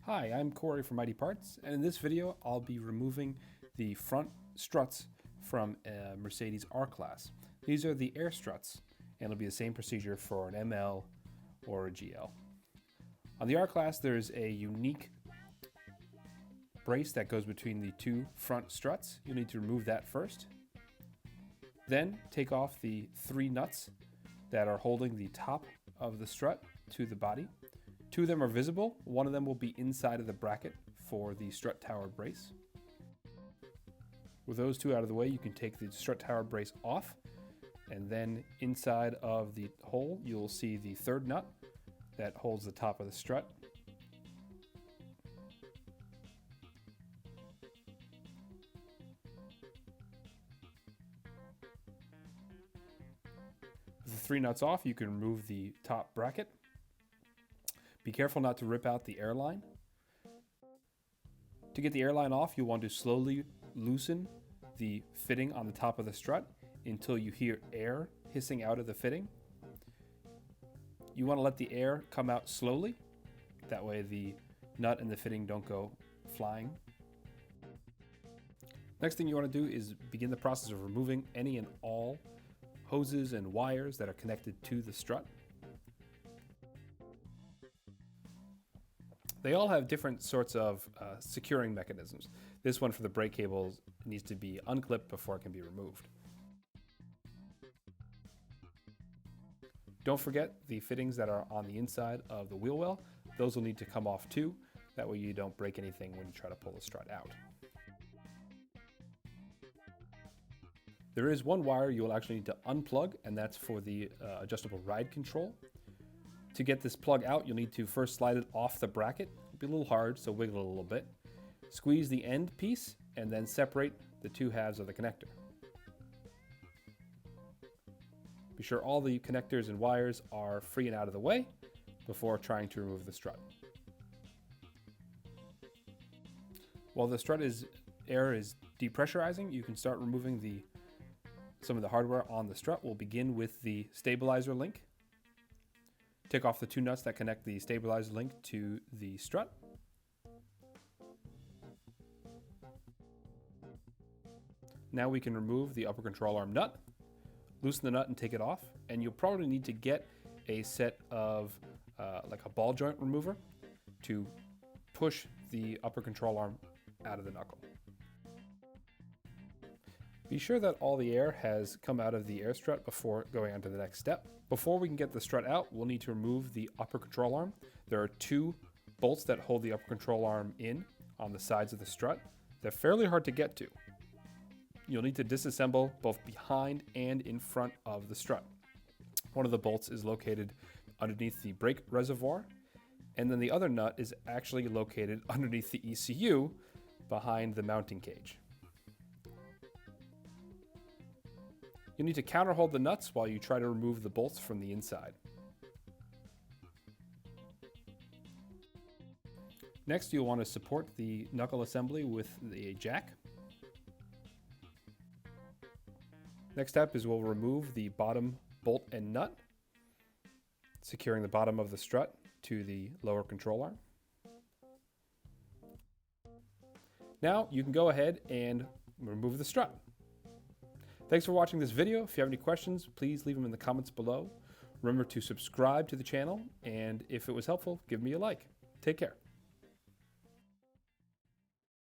Hi, I'm Corey from IDParts, and in this video I'll be removing the front struts from a Mercedes R-Class. These are the air struts, and it'll be the same procedure for an ML or a GL. On the R-Class there's a unique brace that goes between the two front struts. You'll need to remove that first. Then take off the three nuts that are holding the top of the strut to the body. Two of them are visible. One of them will be inside of the bracket for the strut tower brace. With those two out of the way, you can take the strut tower brace off, and then inside of the hole you'll see the third nut that holds the top of the strut. With the three nuts off, you can remove the top bracket. Be careful not to rip out the airline. To get the airline off, you'll want to slowly loosen the fitting on the top of the strut until you hear air hissing out of the fitting. You want to let the air come out slowly. That way the nut and the fitting don't go flying. Next thing you want to do is begin the process of removing any and all hoses and wires that are connected to the strut. They all have different sorts of securing mechanisms. This one for the brake cables needs to be unclipped before it can be removed. Don't forget the fittings that are on the inside of the wheel well. Those will need to come off too. That way you don't break anything when you try to pull the strut out. There is one wire you will actually need to unplug, and that's for the adjustable ride control. To get this plug out, you'll need to first slide it off the bracket. It'll be a little hard, so wiggle it a little bit. Squeeze the end piece and then separate the two halves of the connector. Be sure all the connectors and wires are free and out of the way before trying to remove the strut. While the strut air is depressurizing, you can start removing some of the hardware on the strut. We'll begin with the stabilizer link. Take off the two nuts that connect the stabilizer link to the strut. Now we can remove the upper control arm nut, loosen the nut and take it off, and you'll probably need to get a set of like a ball joint remover to push the upper control arm out of the knuckle. Be sure that all the air has come out of the air strut before going on to the next step. Before we can get the strut out, we'll need to remove the upper control arm. There are two bolts that hold the upper control arm in on the sides of the strut. They're fairly hard to get to. You'll need to disassemble both behind and in front of the strut. One of the bolts is located underneath the brake reservoir, and then the other nut is actually located underneath the ECU behind the mounting cage. You'll need to counterhold the nuts while you try to remove the bolts from the inside. Next, you'll want to support the knuckle assembly with a jack. Next step is we'll remove the bottom bolt and nut, securing the bottom of the strut to the lower control arm. Now you can go ahead and remove the strut. Thanks for watching this video. If you have any questions, please leave them in the comments below. Remember to subscribe to the channel, and if it was helpful, give me a like. Take care.